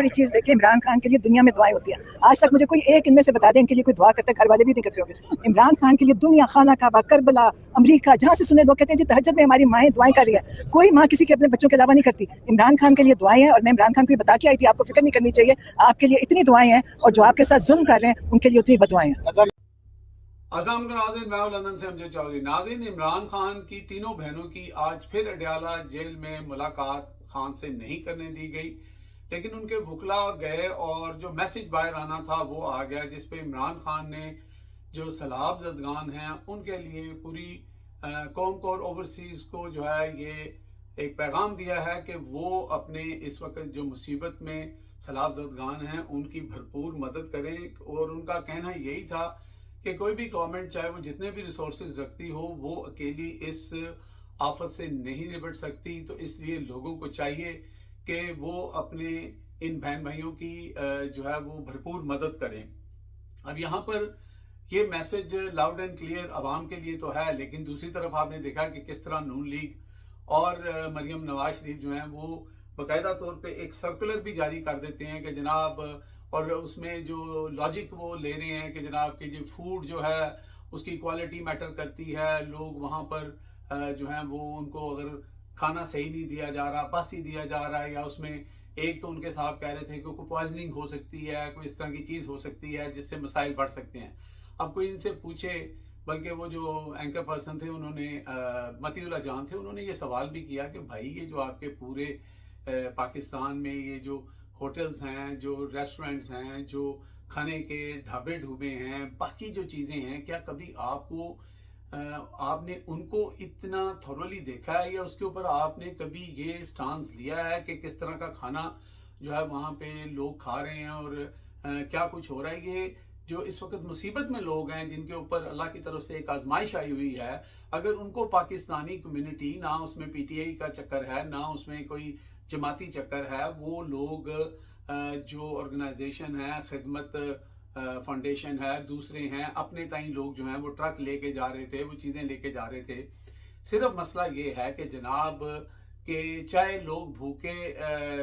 बड़ी चीज़ देखिए, इमरान खान के लिए दुनिया में दुआएं होती हैं। आज तक मुझे कोई एक इनमें से बता दें इनके लिए कोई दुआ करते हैं, घर वाले भी नहीं करते होंगे। इमरान खान के लिए दुनिया, खाना काबा, करबला, अमेरिका, जहाँ से सुने लोग कहते हैं जी तहज्जुद में हमारी माएँ दुआएं कर रही है। कोई माँ किसी के अपने बच्चों के अलावा नहीं करती। इमरान खान के लिए दुआएं हैं और मैं इमरान खान को बता के आई थी, आपको फिक्र नहीं करनी चाहिए, आपके लिए इतनी दुआएं हैं और जो आपके साथ जुल्म कर रहे हैं उनके लिए उतनी बदुआएं हैं। अस्सलाम नाज़रीन, मैं लंदन से अमजद चौधरी। नाज़रीन, इमरान खान की तीनों बहनों की आज फिर अडयाला जेल में मुलाकात खान से नहीं करने दी गई, लेकिन उनके वकला गए और जो मैसेज बाहर आना था वो आ गया, जिस पे इमरान खान ने जो सैलाब ज़दगान हैं उनके लिए पूरी कौम को और ओवरसीज़ को जो है ये एक पैगाम दिया है कि वो अपने इस वक्त जो मुसीबत में सैलाब ज़दगान हैं उनकी भरपूर मदद करें। और उनका कहना यही था कि कोई भी गवर्नमेंट चाहे वो जितने भी रिसोर्सेज रखती हो वो अकेली इस आफत से नहीं निपट सकती, तो इसलिए लोगों को चाहिए कि वो अपने इन बहन भाइयों की जो है वो भरपूर मदद करें। अब यहाँ पर ये मैसेज लाउड एंड क्लियर आवाम के लिए तो है, लेकिन दूसरी तरफ आपने देखा कि किस तरह नून लीग और मरियम नवाज शरीफ जो हैं वो बाकायदा तौर पे एक सर्कुलर भी जारी कर देते हैं कि जनाब, और उसमें जो लॉजिक वो ले रहे हैं कि जनाब कि जो फूड जो है उसकी क्वालिटी मैटर करती है, लोग वहाँ पर जो है वो उनको अगर खाना सही नहीं दिया जा रहा, बासी दिया जा रहा है, या उसमें एक तो उनके साहब कह रहे थे कि कोई पॉइजनिंग हो सकती है, कोई इस तरह की चीज़ हो सकती है जिससे मसाइल बढ़ सकते हैं। अब कोई इनसे पूछे, बल्कि वो जो एंकर पर्सन थे उन्होंने मतीउल्लाह जान थे, उन्होंने ये सवाल भी किया कि भाई ये जो आपके पूरे पाकिस्तान में ये जो होटल्स हैं, जो रेस्टोरेंट्स हैं, जो खाने के ढाबे ढूबे हैं, बाकी जो चीज़ें हैं, क्या कभी आपने उनको इतना थॉरोली देखा है, या उसके ऊपर आपने कभी ये स्टांस लिया है कि किस तरह का खाना जो है वहाँ पे लोग खा रहे हैं और क्या कुछ हो रहा है। ये जो इस वक्त मुसीबत में लोग हैं जिनके ऊपर अल्लाह की तरफ से एक आजमाइश आई हुई है, अगर उनको पाकिस्तानी कम्युनिटी, ना उसमें पीटीआई का चक्कर है, ना उसमें कोई जमाती चक्कर है, वो लोग जो ऑर्गेनाइजेशन है, खिदमत फाउंडेशन है, दूसरे हैं, अपने ताई लोग जो हैं वो ट्रक लेके जा रहे थे, वो चीज़ें लेके जा रहे थे। सिर्फ मसला ये है कि जनाब कि चाहे लोग भूखे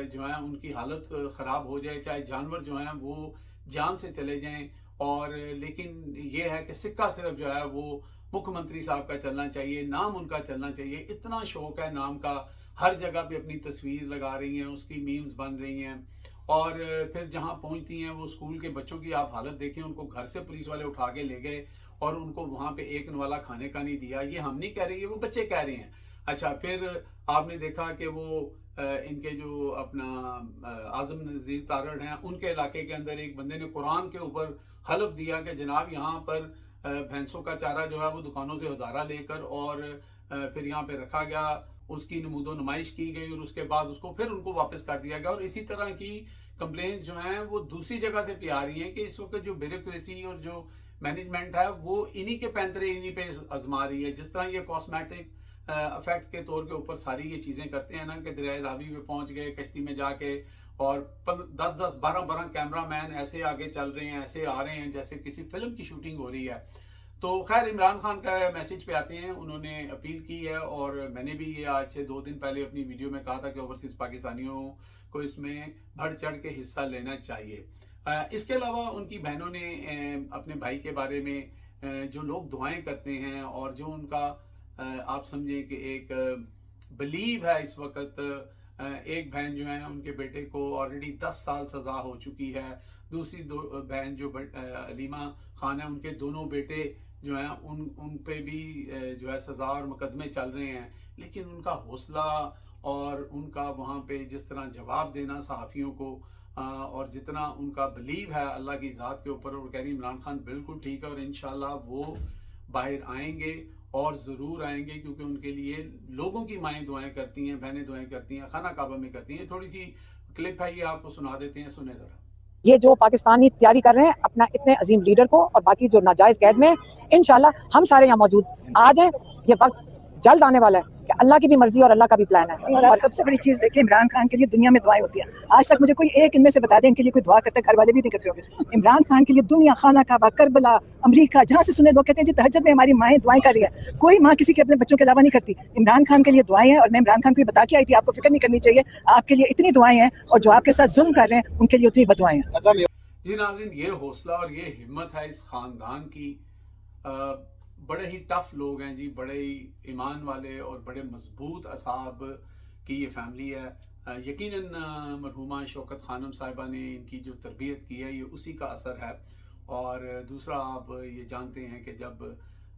जो हैं उनकी हालत ख़राब हो जाए, चाहे जानवर जो हैं वो जान से चले जाएं, और लेकिन ये है कि सिक्का सिर्फ जो है वो मुख्यमंत्री साहब का चलना चाहिए, नाम उनका चलना चाहिए। इतना शौक है नाम का, हर जगह पे अपनी तस्वीर लगा रही हैं, उसकी मीम्स बन रही हैं, और फिर जहां पहुंचती हैं वो स्कूल के बच्चों की आप हालत देखें, उनको घर से पुलिस वाले उठा के ले गए और उनको वहां पे एक वाला खाने का नहीं दिया। ये हम नहीं कह रहे, ये वो बच्चे कह रहे हैं। अच्छा, फिर आपने देखा कि वो इनके जो अपना आजम नज़ीर तारड़ हैं, उनके इलाके के अंदर एक बंदे ने कुरान के ऊपर हलफ दिया कि जनाब यहाँ पर भैंसों का चारा जो है वो दुकानों से उधारा लेकर और फिर यहाँ पे रखा गया, उसकी नमूदो नुमाइश की गई और उसके बाद उसको फिर उनको वापस कर दिया गया। और इसी तरह की कंप्लेंट्स जो हैं वो दूसरी जगह से भी आ रही हैं कि इस वक्त जो ब्यूरोक्रेसी और जो मैनेजमेंट है वो इन्हीं के पैंतरे इन्हीं पे आजमा रही है। जिस तरह ये कॉस्मेटिक इफेक्ट के तौर के ऊपर सारी ये चीज़ें करते हैं ना, कि दरिया रावी में पहुंच गए कश्ती में जाके, और 10-10 12-12 कैमरा मैन ऐसे आगे चल रहे हैं, ऐसे आ रहे हैं जैसे किसी फिल्म की शूटिंग हो रही है। तो खैर, इमरान खान का मैसेज पे आते हैं। उन्होंने अपील की है, और मैंने भी ये आज से 2 दिन पहले अपनी वीडियो में कहा था कि ओवरसीज पाकिस्तानियों को इसमें बढ़ चढ़ के हिस्सा लेना चाहिए। इसके अलावा उनकी बहनों ने अपने भाई के बारे में जो लोग दुआएं करते हैं, और जो उनका आप समझें कि एक बिलीव है इस वक्त, एक बहन जो है उनके बेटे को ऑलरेडी 10 साल सजा हो चुकी है, दूसरी बहन जो अलीमा खान है, उनके दोनों बेटे जो हैं उन पे भी जो है सजा और मुकदमे चल रहे हैं। लेकिन उनका हौसला और उनका वहाँ पे जिस तरह जवाब देना सहाफ़ियों को, और जितना उनका बिलीव है अल्लाह की ज़ात के ऊपर, और कह रही इमरान खान बिल्कुल ठीक है, और इंशाल्लाह वो बाहर आएंगे और ज़रूर आएंगे, क्योंकि उनके लिए लोगों की माएँ दुआएं करती हैं, बहनें दुआएं करती हैं, खाना काबा में करती हैं। थोड़ी सी क्लिप है, ये आपको सुना देते हैं, सुने ज़रा। ये जो पाकिस्तानी तैयारी कर रहे हैं अपना इतने अजीम लीडर को, और बाकी जो नाजायज कैद में, इंशाल्लाह हम सारे यहाँ मौजूद आ जाएं। ये वक्त जल्द आने वाला है कि कि अल्लाह की भी मर्जी और अल्लाह का भी प्लान है। और सबसे बड़ी चीज़ देखिए, इमरान खान के लिए दुनिया में दुआएं होती हैं। आज तक मुझे कोई एक इनमें से बता दें इनके लिए कोई दुआ करते हैं, घर वाले भी नहीं करते होंगे। इमरान खान के लिए दुनिया, खाना काबा, करबला, अमेरिका, जहाँ से सुने लोग कहते हैं जी तहज्जुद में हमारी माएँ दुआएं कर रही है। कोई माँ किसी के अपने बच्चों के अलावा नहीं करती। इमरान खान के लिए दुआएं हैं, और मैं इमरान खान को बता के आई थी आपको फिक्र नहीं करनी चाहिए, आपके लिए इतनी दुआएं हैं, और जो आपके साथ जुल्म कर रहे हैं उनके लिए उतनी बदुआएं हैं। जी नाज़रीन, ये हौसला और ये हिम्मत है इस ख़ानदान की। बड़े ही टफ लोग हैं जी, बड़े ही ईमान वाले और बड़े मजबूत असाब की ये फैमिली है। यकीनन मरहुमा शौकत खानम साहिबा ने इनकी जो तरबियत की है ये उसी का असर है। और दूसरा, आप ये जानते हैं कि जब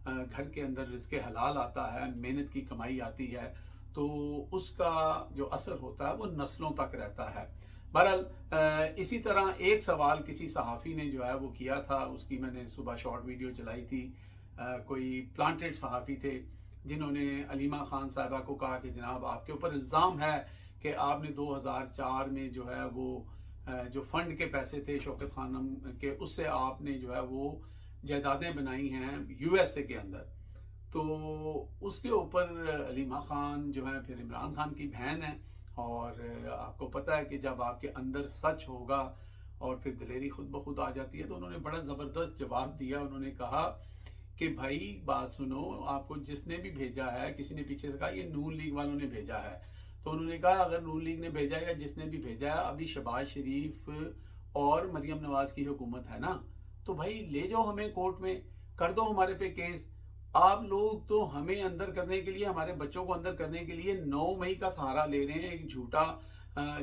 घर के अंदर रिज़्क़े हलाल आता है, मेहनत की कमाई आती है, तो उसका जो असर होता है वो नस्लों तक रहता है। बहरहाल इसी तरह एक सवाल किसी सहाफ़ी ने जो है वो किया था, उसकी मैंने सुबह शॉर्ट वीडियो चलाई थी। कोई प्लांटेड सहाफ़ी थे जिन्होंने अलीमा खान साहिबा को कहा कि जनाब आपके ऊपर इल्ज़ाम है कि आपने 2004 में जो है वो जो फ़ंड के पैसे थे शौकत खानम के, उससे आपने जो है वो जायदादें बनाई हैं USA के अंदर। तो उसके ऊपर अलीमा खान जो है फिर इमरान खान की बहन है, और आपको पता है कि जब आपके अंदर सच होगा और फिर दिलेरी खुद ब खुद आ जाती है। तो उन्होंने बड़ा ज़बरदस्त जवाब दिया। उन्होंने कहा कि भाई बात सुनो, आपको जिसने भी भेजा है, किसी ने पीछे से कहा ये नून लीग वालों ने भेजा है। तो उन्होंने कहा अगर नून लीग ने भेजा है या जिसने भी भेजा है, अभी शहबाज शरीफ और मरियम नवाज की हुकूमत है ना, तो भाई ले जाओ हमें कोर्ट में, कर दो हमारे पे केस। आप लोग तो हमें अंदर करने के लिए, हमारे बच्चों को अंदर करने के लिए 9 मई का सहारा ले रहे हैं। एक झूठा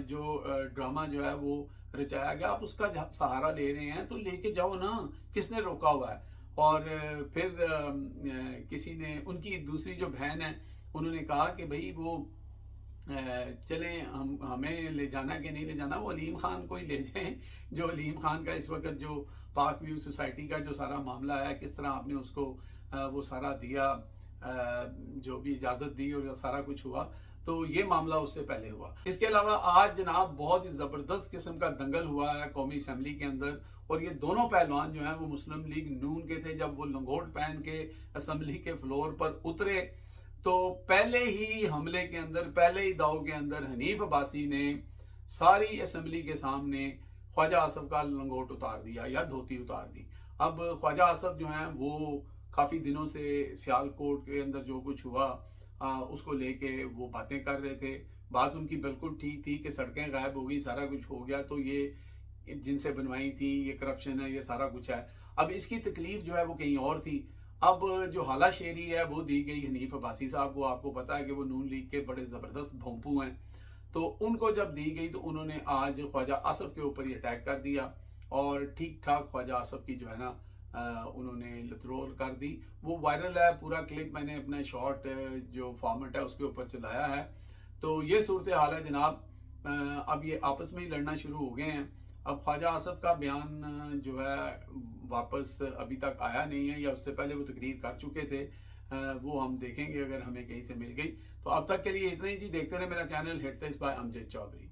जो ड्रामा जो है वो रचाया गया, आप उसका सहारा ले रहे हैं, तो लेके जाओ ना, किसने रोका हुआ है। और फिर किसी ने, उनकी दूसरी जो बहन है, उन्होंने कहा कि भाई वो चलें, हमें ले जाना कि नहीं ले जाना, वो अलीम खान को ही ले जाएं, जो अलीम खान का इस वक्त जो पाक व्यू सोसाइटी का जो सारा मामला है, किस तरह आपने उसको वो सारा दिया, जो भी इजाज़त दी और सारा कुछ हुआ, तो ये मामला उससे पहले हुआ। इसके अलावा आज जनाब बहुत ही ज़बरदस्त किस्म का दंगल हुआ है कौमी असम्बली के अंदर, और ये दोनों पहलवान जो हैं वो मुस्लिम लीग नून के थे। जब वो लंगोट पहन के असम्बली के फ्लोर पर उतरे, तो पहले ही हमले के अंदर, पहले ही दाव के अंदर हनीफ अब्बासी ने सारी असम्बली के सामने ख्वाजा आसफ का लंगोट उतार दिया या धोती उतार दी। अब ख्वाजा आसफ जो हैं वो काफ़ी दिनों से सियालकोट के अंदर जो कुछ हुआ उसको लेके वो बातें कर रहे थे। बात उनकी बिल्कुल ठीक थी कि सड़कें गायब हो गई, सारा कुछ हो गया, तो ये जिनसे बनवाई थी, ये करप्शन है, ये सारा कुछ है। अब इसकी तकलीफ जो है वो कहीं और थी। अब जो हाला शेरी है वो दी गई हनीफ अब्बासी साहब को। आपको पता है कि वो नून लीग के बड़े ज़बरदस्त भोंपू हैं, तो उनको जब दी गई तो उन्होंने आज ख्वाजा आसफ के ऊपर ही अटैक कर दिया, और ठीक ठाक ख्वाजा आसफ की जो है ना उन्होंने लतरोल कर दी। वो वायरल है, पूरा क्लिप मैंने अपना शॉर्ट जो फॉर्मेट है उसके ऊपर चलाया है। तो ये सूरत हाल है जनाब। अब ये आपस में ही लड़ना शुरू हो गए हैं। अब ख्वाजा आसफ का बयान जो है वापस अभी तक आया नहीं है, या उससे पहले वो तकरीर कर चुके थे। वो हम देखेंगे अगर हमें कहीं से मिल गई। तो अब तक के लिए इतना ही जी। देखते रहे मेरा channel hit test by Amjad Chaudhary.